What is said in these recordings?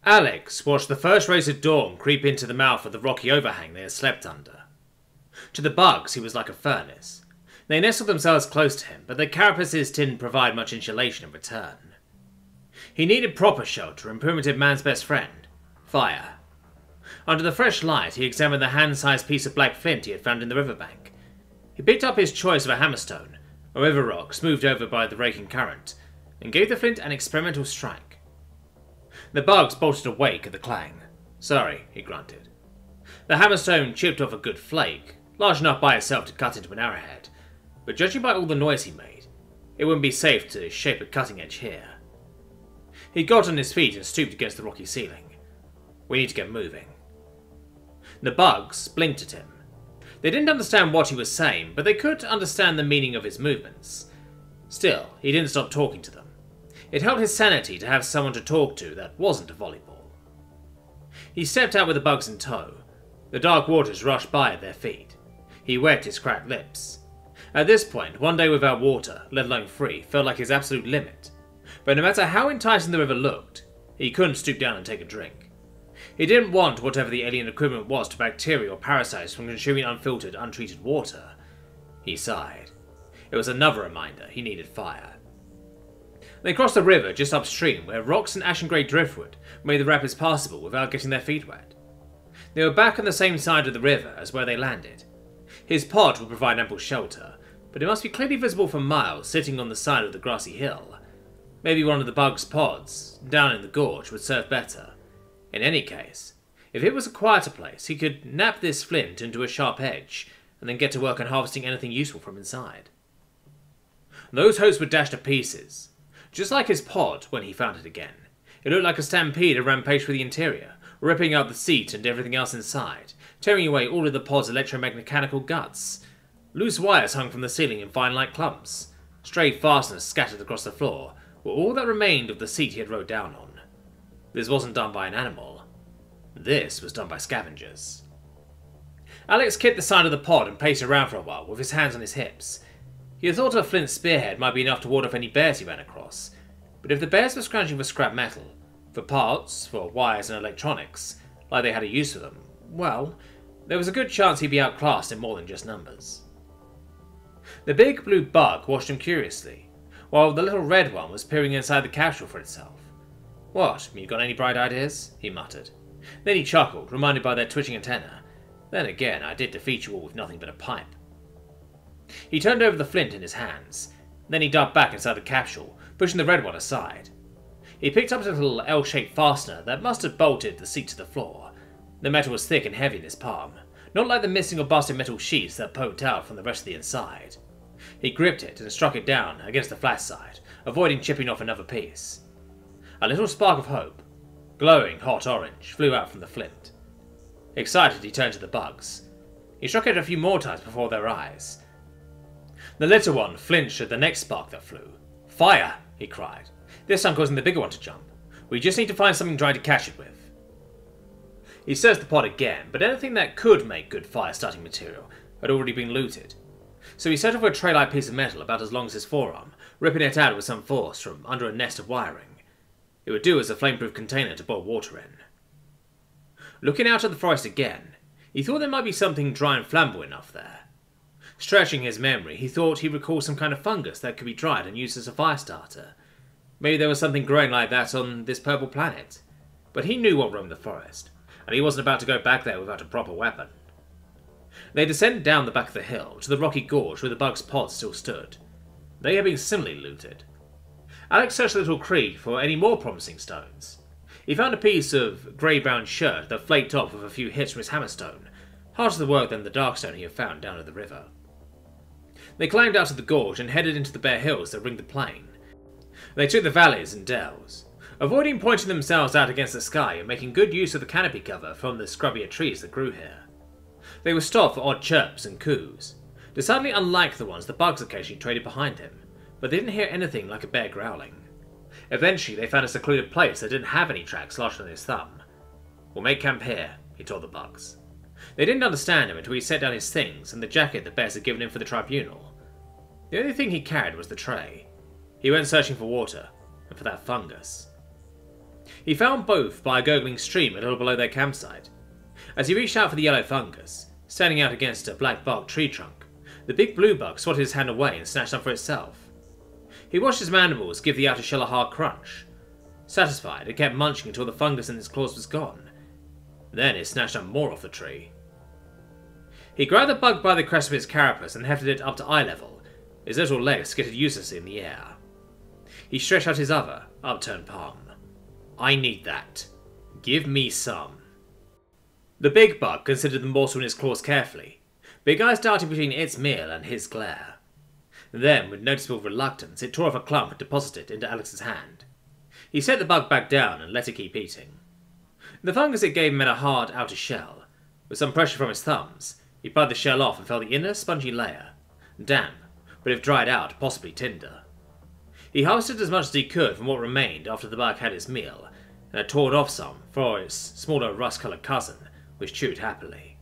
Alex watched the first rays of dawn creep into the mouth of the rocky overhang they had slept under. To the bugs, he was like a furnace. They nestled themselves close to him, but their carapaces didn't provide much insulation in return. He needed proper shelter and primitive man's best friend, fire. Under the fresh light, he examined the hand-sized piece of black flint he had found in the riverbank. He picked up his choice of a hammerstone, a river rock smoothed over by the raking current, and gave the flint an experimental strike. The bugs bolted awake at the clang. "Sorry," he grunted. The hammerstone chipped off a good flake, large enough by itself to cut into an arrowhead, but judging by all the noise he made, it wouldn't be safe to shape a cutting edge here. He got on his feet and stooped against the rocky ceiling. "We need to get moving." The bugs blinked at him. They didn't understand what he was saying, but they could understand the meaning of his movements. Still, he didn't stop talking to them. It helped his sanity to have someone to talk to that wasn't a volleyball. He stepped out with the bugs in tow. The dark waters rushed by at their feet. He wet his cracked lips. At this point, one day without water, let alone free, felt like his absolute limit. But no matter how enticing the river looked, he couldn't stoop down and take a drink. He didn't want whatever the alien equivalent was to bacteria or parasites from consuming unfiltered, untreated water. He sighed. It was another reminder he needed fire. They crossed the river just upstream, where rocks and ashen-grey driftwood made the rapids passable without getting their feet wet. They were back on the same side of the river as where they landed. His pod would provide ample shelter, but it must be clearly visible for miles sitting on the side of the grassy hill. Maybe one of the bugs' pods, down in the gorge, would serve better. In any case, if it was a quieter place, he could nap this flint into a sharp edge, and then get to work on harvesting anything useful from inside. Those hopes were dashed to pieces. Just like his pod when he found it again. It looked like a stampede had rampaged through the interior, ripping out the seat and everything else inside, tearing away all of the pod's electromechanical guts. Loose wires hung from the ceiling in vine-like clumps. Stray fasteners scattered across the floor were all that remained of the seat he had rode down on. This wasn't done by an animal. This was done by scavengers. Alex kicked the side of the pod and paced around for a while with his hands on his hips. He had thought a flint spearhead might be enough to ward off any bears he ran across, but if the bears were scrounging for scrap metal, for parts, for wires and electronics, like they had a use for them, well, there was a good chance he'd be outclassed in more than just numbers. The big blue bug watched him curiously, while the little red one was peering inside the capsule for itself. "What, you got any bright ideas?" he muttered. Then he chuckled, reminded by their twitching antenna. "Then again, I did defeat you all with nothing but a pipe." He turned over the flint in his hands. Then he ducked back inside the capsule, pushing the red one aside. He picked up a little L-shaped fastener that must have bolted the seat to the floor. The metal was thick and heavy in his palm, not like the missing or busted metal sheets that poked out from the rest of the inside. He gripped it and struck it down against the flat side, avoiding chipping off another piece. A little spark of hope, glowing hot orange, flew out from the flint. Excited, he turned to the bugs. He struck it a few more times before their eyes. The little one flinched at the next spark that flew. "Fire!" he cried, this time causing the bigger one to jump. "We just need to find something dry to catch it with." He searched the pod again, but anything that could make good fire-starting material had already been looted. So he set off a tray-like piece of metal about as long as his forearm, ripping it out with some force from under a nest of wiring. It would do as a flame-proof container to boil water in. Looking out at the forest again, he thought there might be something dry and flammable enough there. Stretching his memory, he thought he recalled some kind of fungus that could be dried and used as a fire starter. Maybe there was something growing like that on this purple planet. But he knew what roamed the forest, and he wasn't about to go back there without a proper weapon. They descended down the back of the hill to the rocky gorge where the bug's pods still stood. They had been similarly looted. Alex searched the little creek for any more promising stones. He found a piece of grey-brown shirt that flaked off with a few hits from his hammerstone, harder the work than the dark stone he had found down at the river. They climbed out of the gorge and headed into the bare hills that ringed the plain. They took the valleys and dells, avoiding pointing themselves out against the sky and making good use of the canopy cover from the scrubbier trees that grew here. They were stopped for odd chirps and coos, decidedly unlike the ones the bugs occasionally traded behind him, but they didn't hear anything like a bear growling. Eventually they found a secluded place that didn't have any tracks larger than his thumb. "We'll make camp here," he told the bugs. They didn't understand him until he set down his things and the jacket the bears had given him for the tribunal. The only thing he carried was the tray. He went searching for water, and for that fungus. He found both by a gurgling stream a little below their campsite. As he reached out for the yellow fungus, standing out against a black bark tree trunk, the big blue bug swatted his hand away and snatched some for itself. He watched his mandibles give the outer shell a hard crunch. Satisfied, it kept munching until the fungus in its claws was gone. Then it snatched up more off the tree. He grabbed the bug by the crest of its carapace and hefted it up to eye level. His little legs skittered uselessly in the air. He stretched out his other, upturned palm. I need that. Give me some. The big bug considered the morsel in its claws carefully, big eyes darting between its meal and his glare. Then, with noticeable reluctance, it tore off a clump and deposited it into Alex's hand. He set the bug back down and let it keep eating. The fungus it gave him had a hard outer shell. With some pressure from his thumbs, he pried the shell off and felt the inner spongy layer, damp, but if dried out, possibly tender. He harvested as much as he could from what remained after the bug had its meal, and had torn off some for its smaller rust-coloured cousin, which chewed happily.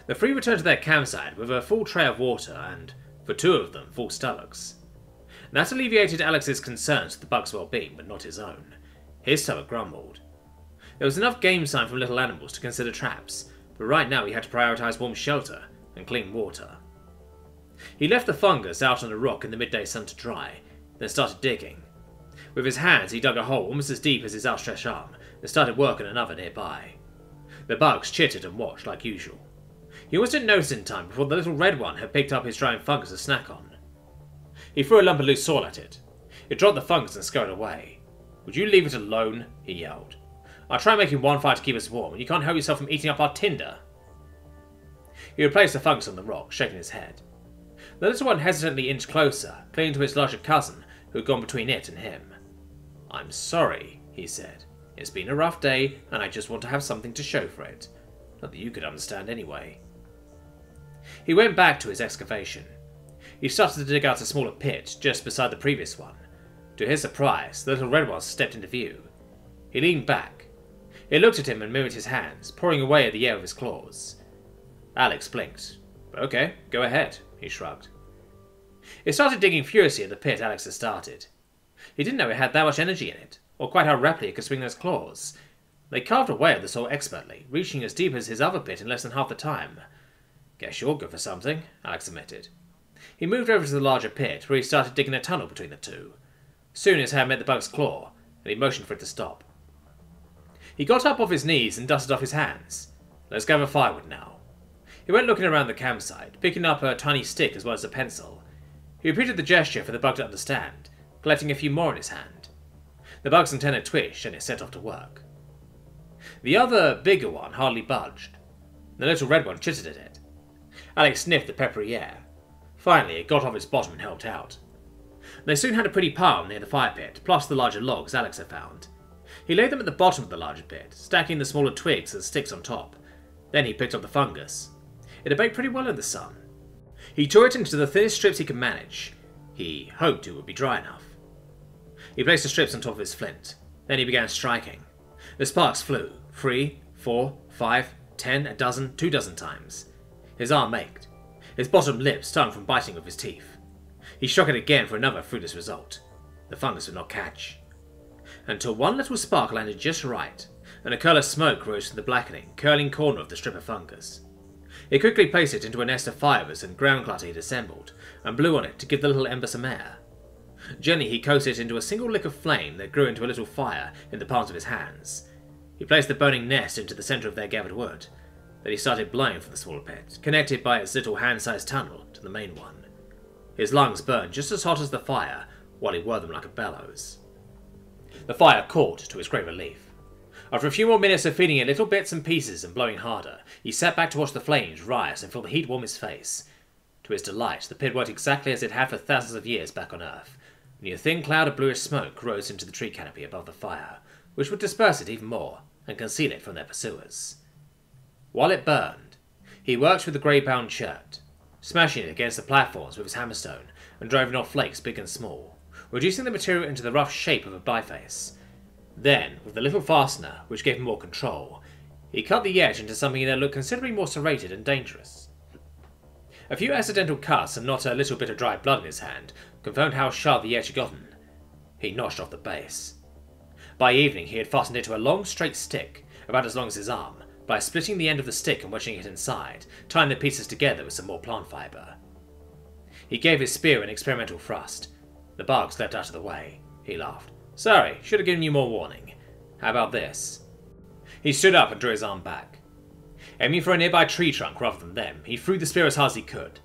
The three returned to their campsite with a full tray of water and, for two of them, full stomachs. That alleviated Alex's concerns for the bug's well-being, but not his own. His stomach grumbled. There was enough game sign from little animals to consider traps, but right now he had to prioritise warm shelter and clean water. He left the fungus out on a rock in the midday sun to dry, then started digging. With his hands he dug a hole almost as deep as his outstretched arm, and started work on another nearby. The bugs chittered and watched like usual. He almost didn't notice in time before the little red one had picked up his drying fungus to snack on. He threw a lump of loose soil at it. It dropped the fungus and scurried away. "Would you leave it alone?" he yelled. "I'll try making one fire to keep us warm, and you can't help yourself from eating up our tinder." He replaced the fungus on the rock, shaking his head. The little one hesitantly inched closer, clinging to its larger cousin, who had gone between it and him. "I'm sorry," he said. "It's been a rough day, and I just want to have something to show for it. Not that you could understand anyway." He went back to his excavation. He started to dig out a smaller pit, just beside the previous one. To his surprise, the little red one stepped into view. He leaned back. It looked at him and mimicked his hands, pawing away at the air with his claws. Alex blinked. "Okay, go ahead," he shrugged. It started digging furiously at the pit Alex had started. He didn't know it had that much energy in it, or quite how rapidly it could swing those claws. They carved away at the soil expertly, reaching as deep as his other pit in less than half the time. "Guess you're good for something," Alex admitted. He moved over to the larger pit, where he started digging a tunnel between the two. Soon his hand met the bug's claw, and he motioned for it to stop. He got up off his knees and dusted off his hands. "Let's gather firewood now." He went looking around the campsite, picking up a tiny stick as well as a pencil. He repeated the gesture for the bug to understand, collecting a few more in his hand. The bug's antenna twitched and it set off to work. The other, bigger one hardly budged. The little red one chittered at it. Alex sniffed the peppery air. Finally, it got off its bottom and helped out. They soon had a pretty pile near the fire pit, plus the larger logs Alex had found. He laid them at the bottom of the larger pit, stacking the smaller twigs as sticks on top. Then he picked up the fungus. It had baked pretty well in the sun. He tore it into the thinnest strips he could manage. He hoped it would be dry enough. He placed the strips on top of his flint. Then he began striking. The sparks flew, 3, 4, 5, 10, a dozen, 2 dozen times. His arm ached. His bottom lip stung from biting with his teeth. He struck it again for another fruitless result. The fungus would not catch. Until one little spark landed just right, and a curl of smoke rose from the blackening, curling corner of the strip of fungus. He quickly placed it into a nest of fibres and ground clutter he had assembled, and blew on it to give the little ember some air. Gently he coaxed it into a single lick of flame that grew into a little fire in the palms of his hands. He placed the burning nest into the centre of their gathered wood. Then he started blowing from the smaller pit, connected by its little hand-sized tunnel to the main one. His lungs burned just as hot as the fire, while he whirled them like a bellows. The fire caught, to his great relief. After a few more minutes of feeding it little bits and pieces and blowing harder, he sat back to watch the flames rise and feel the heat warm his face. To his delight, the pit worked exactly as it had for thousands of years back on Earth. Only a thin cloud of bluish smoke rose into the tree canopy above the fire, which would disperse it even more and conceal it from their pursuers. While it burned, he worked with the grey-bound Tshirt, smashing it against the platforms with his hammerstone and driving off flakes big and small, reducing the material into the rough shape of a biface. Then, with the little fastener, which gave him more control, he cut the edge into something that looked considerably more serrated and dangerous. A few accidental cuts and not a little bit of dried blood in his hand confirmed how sharp the edge had gotten. He notched off the base. By evening he had fastened it to a long straight stick, about as long as his arm, by splitting the end of the stick and wedging it inside, tying the pieces together with some more plant fibre. He gave his spear an experimental thrust. The bug slipped out of the way. He laughed. "Sorry, should have given you more warning. How about this?" He stood up and drew his arm back. Aiming for a nearby tree trunk rather than them, he threw the spear as hard as he could.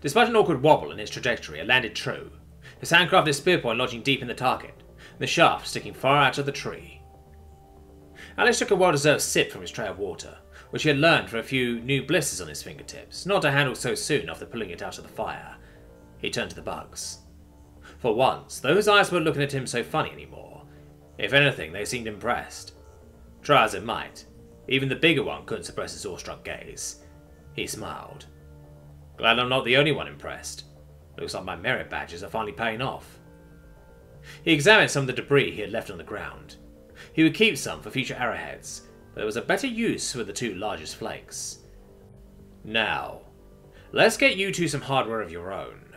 Despite an awkward wobble in its trajectory, it landed true, his handcrafted spear point lodging deep in the target, the shaft sticking far out of the tree. Alex took a well-deserved sip from his tray of water, which he had learned from a few new blisters on his fingertips, not to handle so soon after pulling it out of the fire. He turned to the bugs. For once, those eyes weren't looking at him so funny anymore. If anything, they seemed impressed. Try as it might, even the bigger one couldn't suppress his awestruck gaze. He smiled. "Glad I'm not the only one impressed. Looks like my merit badges are finally paying off." He examined some of the debris he had left on the ground. He would keep some for future arrowheads, but there was a better use for the two largest flakes. "Now, let's get you two some hardware of your own."